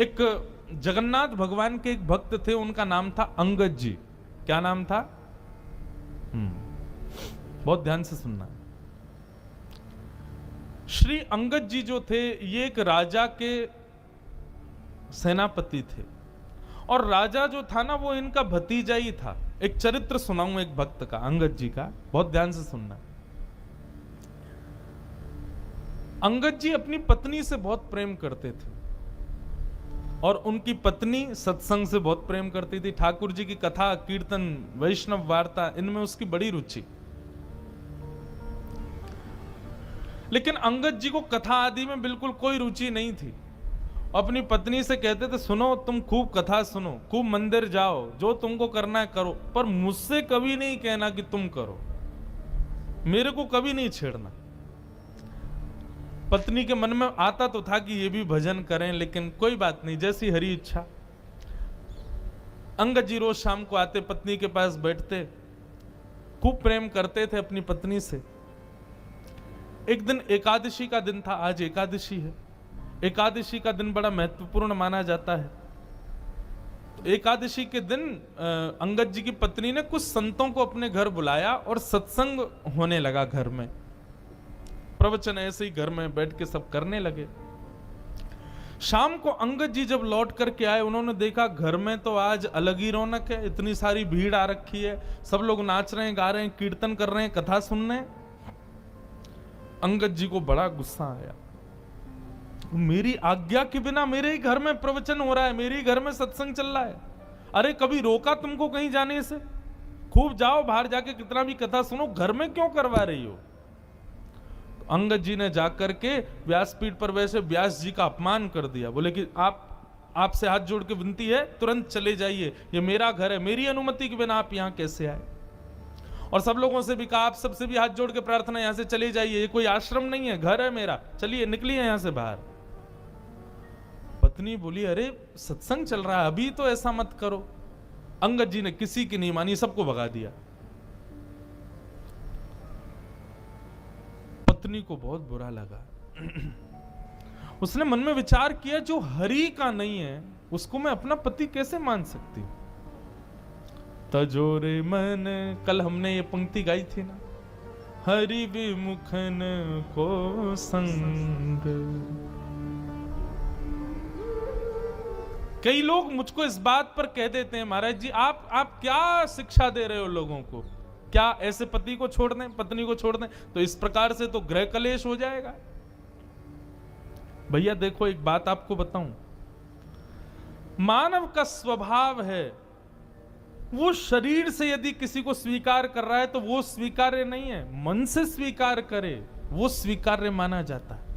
एक जगन्नाथ भगवान के एक भक्त थे, उनका नाम था अंगद जी। क्या नाम था? बहुत ध्यान से सुनना। श्री अंगद जी जो थे, ये एक राजा के सेनापति थे, और राजा जो था ना, वो इनका भतीजा ही था। एक चरित्र सुनाऊं एक भक्त का, अंगद जी का, बहुत ध्यान से सुनना। अंगद जी अपनी पत्नी से बहुत प्रेम करते थे, और उनकी पत्नी सत्संग से बहुत प्रेम करती थी। ठाकुर जी की कथा, कीर्तन, वैष्णव वार्ता, इनमें उसकी बड़ी रुचि। लेकिन अंगद जी को कथा आदि में बिल्कुल कोई रुचि नहीं थी। अपनी पत्नी से कहते थे, सुनो, तुम खूब कथा सुनो, खूब मंदिर जाओ, जो तुमको करना है करो, पर मुझसे कभी नहीं कहना कि तुम करो, मेरे को कभी नहीं छेड़ना। पत्नी के मन में आता तो था कि ये भी भजन करें, लेकिन कोई बात नहीं, जैसी हरी इच्छा। अंगद जी रोज शाम को आते, पत्नी के पास बैठते, खूब प्रेम करते थे अपनी पत्नी से। एक दिन एकादशी का दिन था, आज एकादशी है। एकादशी का दिन बड़ा महत्वपूर्ण माना जाता है। तो एकादशी के दिन अंगद जी की पत्नी ने कुछ संतों को अपने घर बुलाया और सत्संग होने लगा घर में। प्रवचन ऐसे ही घर में बैठ के सब करने लगे। शाम को अंगद जी जब लौट करके आए, उन्होंने देखा घर में तो आज अलग ही रौनक है, इतनी सारी भीड़ आ रखी है, सब लोग नाच रहे हैं, गा रहे हैं, कीर्तन कर रहे हैं, कथा सुन रहे हैं। अंगद जी को बड़ा गुस्सा आया। मेरी आज्ञा के बिना मेरे ही घर में प्रवचन हो रहा है, मेरे ही घर में सत्संग चल रहा है, अरे कभी रोका तुमको कहीं जाने से? खूब जाओ, बाहर जाके कितना भी कथा सुनो, घर में क्यों करवा रही हो? तो अंगद जी ने जाकर के व्यासपीठ पर वैसे व्यास जी का अपमान कर दिया। बोले कि आपसे हाथ जोड़ के विनती है, तुरंत चले जाइए, ये मेरा घर है, मेरी अनुमति के बिना आप यहां कैसे आए? और सब लोगों से भी कहा, आप सबसे भी हाथ जोड़ के प्रार्थना, यहां से चले जाइए, ये कोई आश्रम नहीं है, घर है मेरा, चलिए निकलिए यहां से बाहर। पत्नी बोली, अरे सत्संग चल रहा है, अभी तो ऐसा मत करो। अंगद जी ने किसी की नहीं मानी, सबको भगा दिया। पत्नी को बहुत बुरा लगा। उसने मन में विचार किया, जो हरि का नहीं है उसको मैं अपना पति कैसे मान सकती हूं? तजोरे मन, कल हमने ये पंक्ति गाई थी ना, हरि विमुखन को संग। कई लोग मुझको इस बात पर कह देते हैं, महाराज जी आप क्या शिक्षा दे रहे हो लोगों को? क्या ऐसे पति को छोड़ दें, पत्नी को छोड़ दें? तो इस प्रकार से तो गृह कलेश हो जाएगा। भैया देखो, एक बात आपको बताऊं, मानव का स्वभाव है, वो शरीर से यदि किसी को स्वीकार कर रहा है तो वो स्वीकार्य नहीं है, मन से स्वीकार करे वो स्वीकार्य माना जाता है।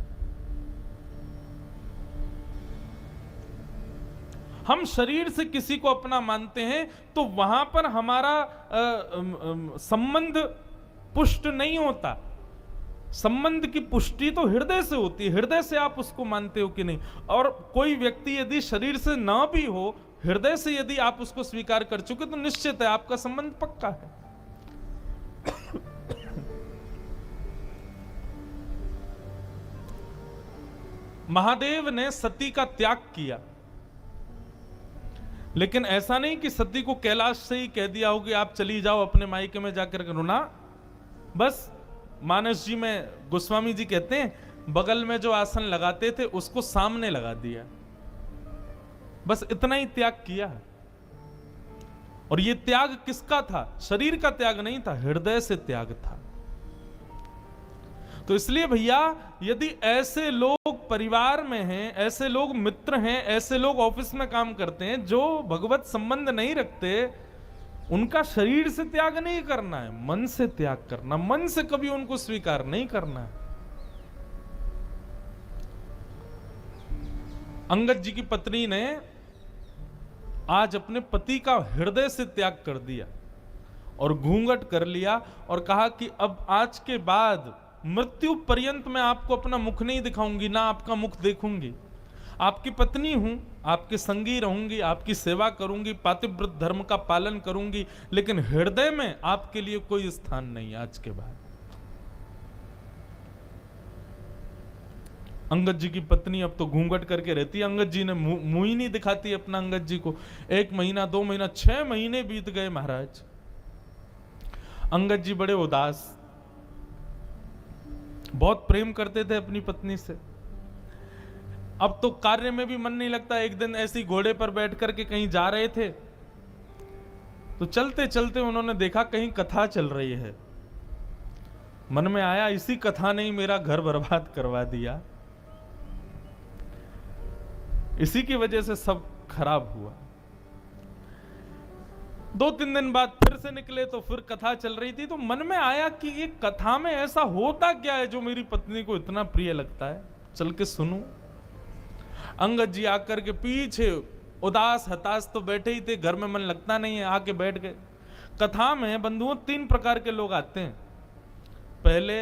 हम शरीर से किसी को अपना मानते हैं तो वहां पर हमारा संबंध पुष्ट नहीं होता। संबंध की पुष्टि तो हृदय से होती है, हृदय से आप उसको मानते हो कि नहीं। और कोई व्यक्ति यदि शरीर से ना भी हो, हृदय से यदि आप उसको स्वीकार कर चुके तो निश्चित है आपका संबंध पक्का है। महादेव ने सती का त्याग किया, लेकिन ऐसा नहीं कि सती को कैलाश से ही कह दिया हो कि आप चली जाओ अपने मायके में जाकर करो ना। बस मानस जी में गोस्वामी जी कहते हैं, बगल में जो आसन लगाते थे उसको सामने लगा दिया, बस इतना ही त्याग किया। और ये त्याग किसका था? शरीर का त्याग नहीं था, हृदय से त्याग था। तो इसलिए भैया, यदि ऐसे लोग परिवार में हैं, ऐसे लोग मित्र हैं, ऐसे लोग ऑफिस में काम करते हैं जो भगवत संबंध नहीं रखते, उनका शरीर से त्याग नहीं करना है, मन से त्याग करना, मन से कभी उनको स्वीकार नहीं करना है। अंगद जी की पत्नी ने आज अपने पति का हृदय से त्याग कर दिया और घूंघट कर लिया और कहा कि अब आज के बाद मृत्यु पर्यंत मैं आपको अपना मुख नहीं दिखाऊंगी, ना आपका मुख देखूंगी। आपकी पत्नी हूं, आपके संगी रहूंगी, आपकी सेवा करूंगी, पातिव्रत धर्म का पालन करूंगी, लेकिन हृदय में आपके लिए कोई स्थान नहीं आज के बाद। अंगद जी की पत्नी अब तो घूंघट करके रहती है, अंगद जी ने मुंह ही नहीं दिखाती अपना अंगद जी को। 1 महीना 2 महीना 6 महीने बीत गए महाराज। अंगद जी बड़े उदास, बहुत प्रेम करते थे अपनी पत्नी से। अब तो कार्य में भी मन नहीं लगता। एक दिन ऐसी घोड़े पर बैठ करके कहीं जा रहे थे, तो चलते चलते उन्होंने देखा कहीं कथा चल रही है। मन में आया इसी कथा ने ही मेरा घर बर्बाद करवा दिया, इसी की वजह से सब खराब हुआ। 2-3 दिन बाद फिर से निकले तो फिर कथा चल रही थी, तो मन में आया कि ये कथा में ऐसा होता क्या है जो मेरी पत्नी को इतना प्रिय लगता है, चल के सुनूं। अंगद जी आकर के पीछे उदास हताश तो बैठे ही थे, घर में मन लगता नहीं है, आके बैठ गए। कथा में बंधुओं 3 प्रकार के लोग आते हैं। पहले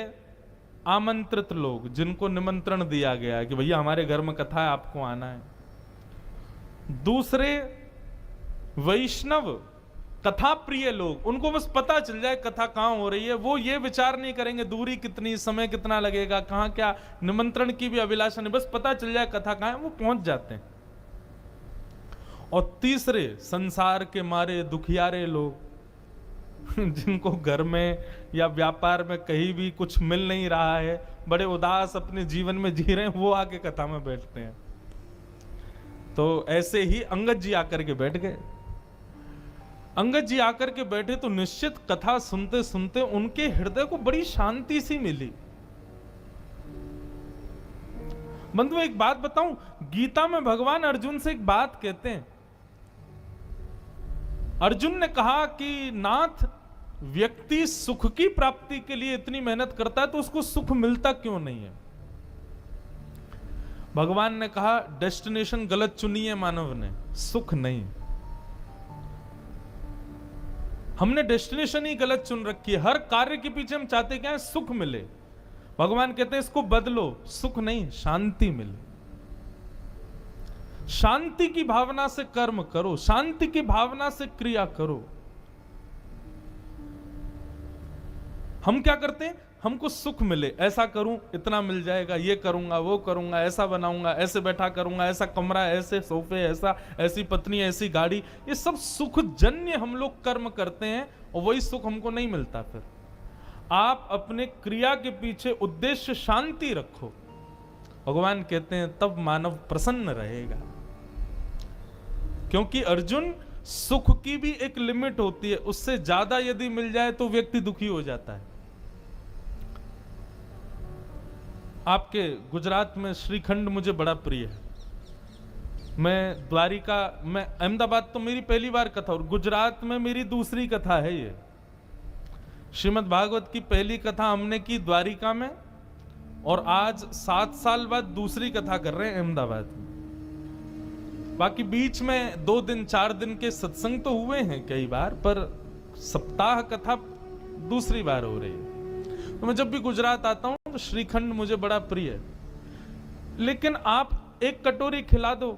आमंत्रित लोग, जिनको निमंत्रण दिया गया है कि भैया हमारे घर में कथा है, आपको आना है। दूसरे वैष्णव कथा प्रिय लोग, उनको बस पता चल जाए कथा कहां हो रही है, वो ये विचार नहीं करेंगे दूरी कितनी, समय कितना लगेगा, कहां क्या, निमंत्रण की भी अभिलाषा नहीं, बस पता चल जाए कथा कहां है, वो पहुंच जाते हैं। और तीसरे संसार के मारे दुखियारे लोग, जिनको घर में या व्यापार में कहीं भी कुछ मिल नहीं रहा है, बड़े उदास अपने जीवन में जी रहे हैं, वो आके कथा में बैठते हैं। तो ऐसे ही अंगद जी आकर के बैठ गए। अंगद जी आकर के बैठे तो निश्चित कथा सुनते सुनते उनके हृदय को बड़ी शांति सी मिली। बंधु एक बात बताऊं, गीता में भगवान अर्जुन से एक बात कहते हैं। अर्जुन ने कहा कि नाथ, व्यक्ति सुख की प्राप्ति के लिए इतनी मेहनत करता है तो उसको सुख मिलता क्यों नहीं है? भगवान ने कहा डेस्टिनेशन गलत चुनी है मानव ने, सुख नहीं। हमने डेस्टिनेशन ही गलत चुन रखी है। हर कार्य के पीछे हम चाहते क्या है? सुख मिले। भगवान कहते हैं इसको बदलो, सुख नहीं शांति मिले। शांति की भावना से कर्म करो, शांति की भावना से क्रिया करो। हम क्या करते हैं? हमको सुख मिले, ऐसा करूं इतना मिल जाएगा, ये करूंगा वो करूंगा, ऐसा बनाऊंगा, ऐसे बैठा करूंगा, ऐसा कमरा, ऐसे सोफे, ऐसी पत्नी, ऐसी गाड़ी, ये सब सुख जन्य हम लोग कर्म करते हैं और वही सुख हमको नहीं मिलता। फिर आप अपने क्रिया के पीछे उद्देश्य शांति रखो, भगवान कहते हैं तब मानव प्रसन्न रहेगा। क्योंकि अर्जुन, सुख की भी एक लिमिट होती है, उससे ज्यादा यदि मिल जाए तो व्यक्ति दुखी हो जाता है। आपके गुजरात में श्रीखंड मुझे बड़ा प्रिय है। मैं द्वारिका में, अहमदाबाद तो मेरी पहली बार कथा और गुजरात में मेरी दूसरी कथा है। ये श्रीमद् भागवत की पहली कथा हमने की द्वारिका में और आज 7 साल बाद दूसरी कथा कर रहे हैं अहमदाबाद में। बाकी बीच में 2 दिन 4 दिन के सत्संग तो हुए हैं कई बार, पर सप्ताह कथा दूसरी बार हो रही है। तो मैं जब भी गुजरात आता हूं तो श्रीखंड मुझे बड़ा प्रिय है। लेकिन आप एक कटोरी खिला दो,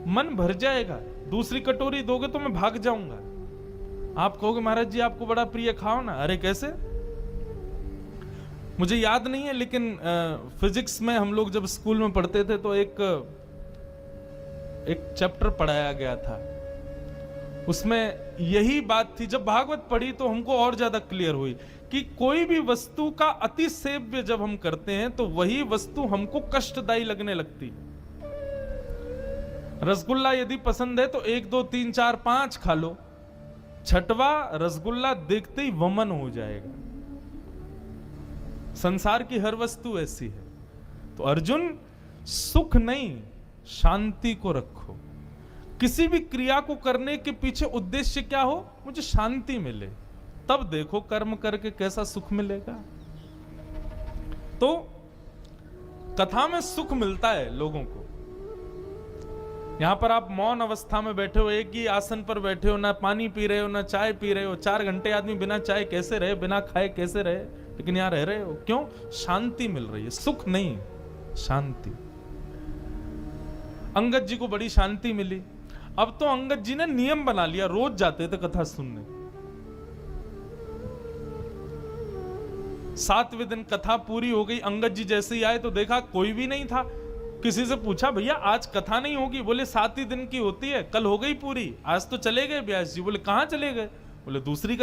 मन भर जाएगा। दूसरी कटोरी दोगे तो मैं भाग जाऊंगा। आप कहोगे महाराज जी आपको बड़ा प्रिय, खाओ ना। अरे कैसे? मुझे याद नहीं है, लेकिन फिजिक्स में हम लोग जब स्कूल में पढ़ते थे तो एक चैप्टर पढ़ाया गया था, उसमें यही बात थी। जब भागवत पढ़ी तो हमको और ज्यादा क्लियर हुई कि कोई भी वस्तु का अति सेव्य जब हम करते हैं तो वही वस्तु हमको कष्टदायी लगने लगती है। रसगुल्ला यदि पसंद है तो 1 2 3 4 5 खा लो, 6वां रसगुल्ला देखते ही वमन हो जाएगा। संसार की हर वस्तु ऐसी है। तो अर्जुन, सुख नहीं शांति को रखो। किसी भी क्रिया को करने के पीछे उद्देश्य क्या हो? मुझे शांति मिले, तब देखो कर्म करके कैसा सुख मिलेगा। तो कथा में सुख मिलता है लोगों को। यहां पर आप मौन अवस्था में बैठे हो, एक ही आसन पर बैठे हो, ना पानी पी रहे हो ना चाय पी रहे हो। 4 घंटे आदमी बिना चाय कैसे रहे, बिना खाए कैसे रहे, लेकिन यहां रह रहे हो। क्यों? शांति मिल रही है। सुख नहीं, शांति। अंगद जी को बड़ी शांति मिली। अब तो अंगद जी ने नियम बना लिया, रोज जाते थे कथा सुनने। 7वें दिन कथा पूरी हो गई। अंगद जी जैसे ही आए तो देखा कोई भी नहीं था। किसी से पूछा, भैया आज कथा नहीं होगी? बोले 7 ही दिन की होती है, कल हो गई पूरी, आज तो चले गए व्यास जी। बोले कहाँ चले गए? बोले दूसरी